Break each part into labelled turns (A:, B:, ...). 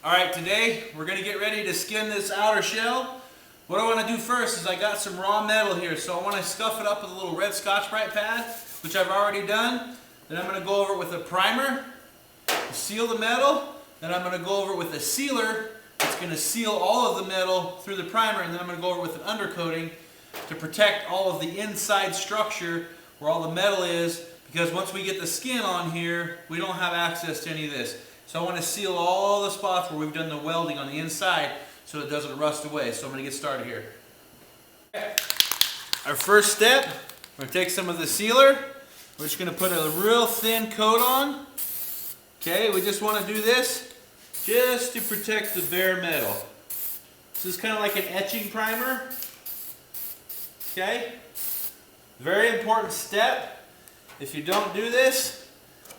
A: Alright, today we're going to get ready to skin this outer shell. What I want to do first is I got some raw metal here, so I want to scuff it up with a little red Scotch-Brite pad, which I've already done. Then I'm going to go over it with a primer to seal the metal. Then I'm going to go over it with a sealer that's going to seal all of the metal through the primer, and then I'm going to go over it with an undercoating to protect all of the inside structure where all the metal is, because once we get the skin on here, we don't have access to any of this. So I want to seal all the spots where we've done the welding on the inside so it doesn't rust away. So I'm going to get started here. Okay. Our first step, we're going to take some of the sealer. We're just going to put a real thin coat on. Okay, we just want to do this just to protect the bare metal. This is kind of like an etching primer. Okay, very important step. If you don't do this,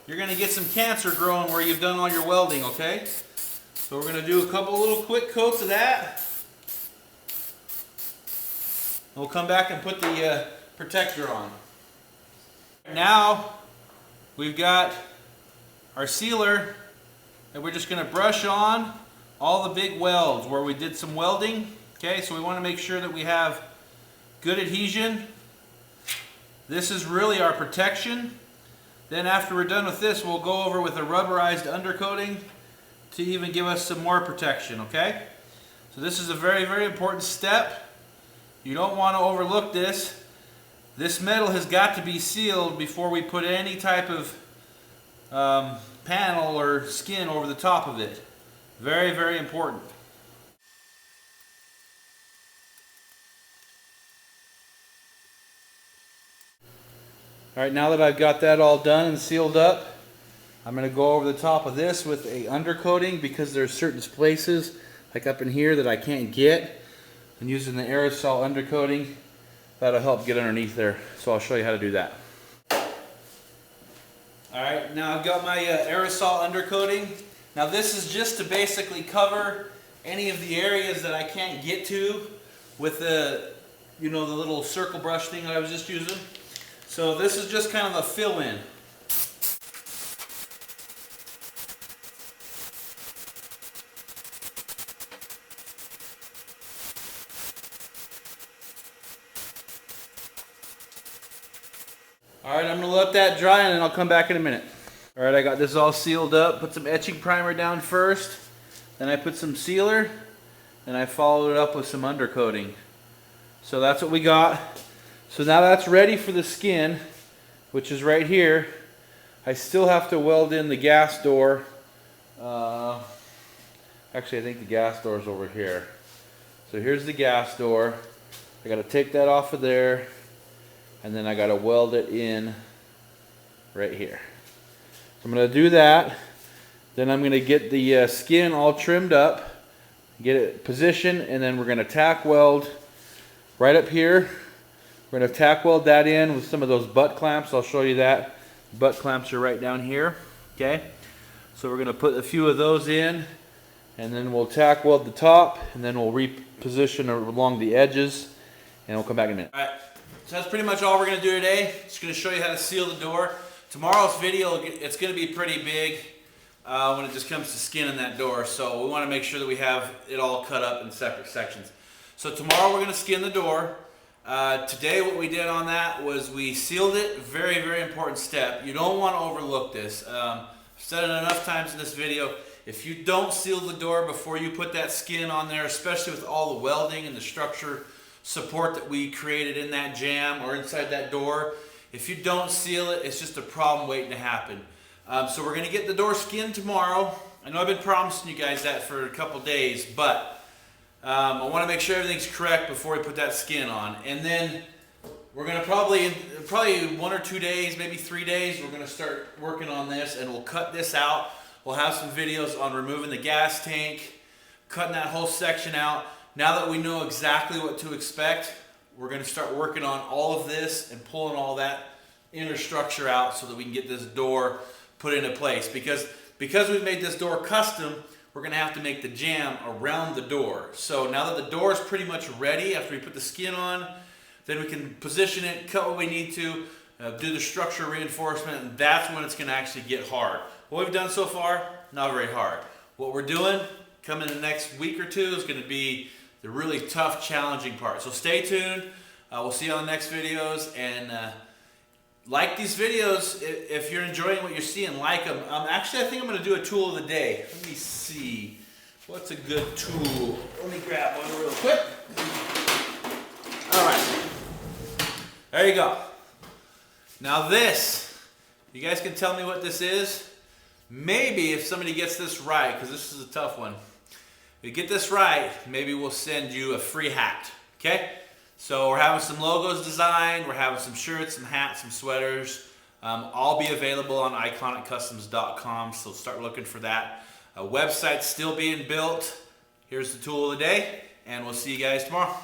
A: you're going to get some cancer growing where you've done all your welding, okay? So we're going to do a couple little quick coats of that. We'll come back and put the protector on. Now we've got our sealer, and we're just going to brush on all the big welds where we did some welding. Okay, so we want to make sure that we have good adhesion. This is really our protection. Then after we're done with this, we'll go over with a rubberized undercoating to even give us some more protection, okay? So this is a very, very important step. You don't want to overlook this. This metal has got to be sealed before we put any type of panel or skin over the top of it. Very, very important. Alright, now that I've got that all done and sealed up, I'm going to go over the top of this with a undercoating, because there's certain places, like up in here, that I can't get. And using the aerosol undercoating, that'll help get underneath there. So I'll show you how to do that. Alright, now I've got my aerosol undercoating. Now this is just to basically cover any of the areas that I can't get to with the, the little circle brush thing that I was just using. So this is just kind of a fill-in. Alright, I'm going to let that dry and then I'll come back in a minute. Alright, I got this all sealed up. Put some etching primer down first. Then I put some sealer. And I followed it up with some undercoating. So that's what we got. So now that's ready for the skin, which is right here. I still have to weld in the gas door. Actually, I think the gas door is over here. So here's the gas door. I got to take that off of there, and then I got to weld it in right here. So I'm going to do that. Then I'm going to get the skin all trimmed up, get it positioned, and then we're going to tack weld right up here. We're going to tack weld that in with some of those butt clamps. I'll show you that. Butt clamps are right down here. Okay, so we're going to put a few of those in, and then we'll tack weld the top, and then we'll reposition along the edges, and we'll come back in a minute. All right, so that's pretty much all we're going to do today. Just going to show you how to seal the door. Tomorrow's video, it's going to be pretty big when it just comes to skinning that door. So we want to make sure that we have it all cut up in separate sections. So tomorrow we're going to skin the door. Today what we did on that was we sealed it. Very, very important step. You don't want to overlook this. I've said it enough times in this video. If you don't seal the door before you put that skin on there, especially with all the welding and the structure support that we created in that jamb or inside that door, if you don't seal it, it's just a problem waiting to happen. So we're going to get the door skinned tomorrow. I know I've been promising you guys that for a couple days, but I want to make sure everything's correct before we put that skin on. And then we're going to probably 1 or 2 days, maybe 3 days, we're going to start working on this, and we'll cut this out. We'll have some videos on removing the gas tank, cutting that whole section out. Now that we know exactly what to expect, we're going to start working on all of this and pulling all that inner structure out so that we can get this door put into place. Because we've made this door custom, we're going to have to make the jamb around the door. So now that the door is pretty much ready after we put the skin on, then we can position it, cut what we need to, do the structure reinforcement, and that's when it's going to actually get hard. What we've done so far, not very hard. What we're doing coming in the next week or two is going to be the really tough, challenging part. So stay tuned. We'll see you on the next videos, and like these videos if you're enjoying what you're seeing. Like them. Actually, I think I'm going to do a tool of the day. Let me see. What's a good tool? Let me grab one real quick. All right. There you go. Now this, you guys can tell me what this is. Maybe if somebody gets this right, because this is a tough one. If you get this right, maybe we'll send you a free hat. Okay? So we're having some logos designed. We're having some shirts, some hats, some sweaters. All be available on iconiccustoms.com, so start looking for that. A website's still being built. Here's the tool of the day, and we'll see you guys tomorrow.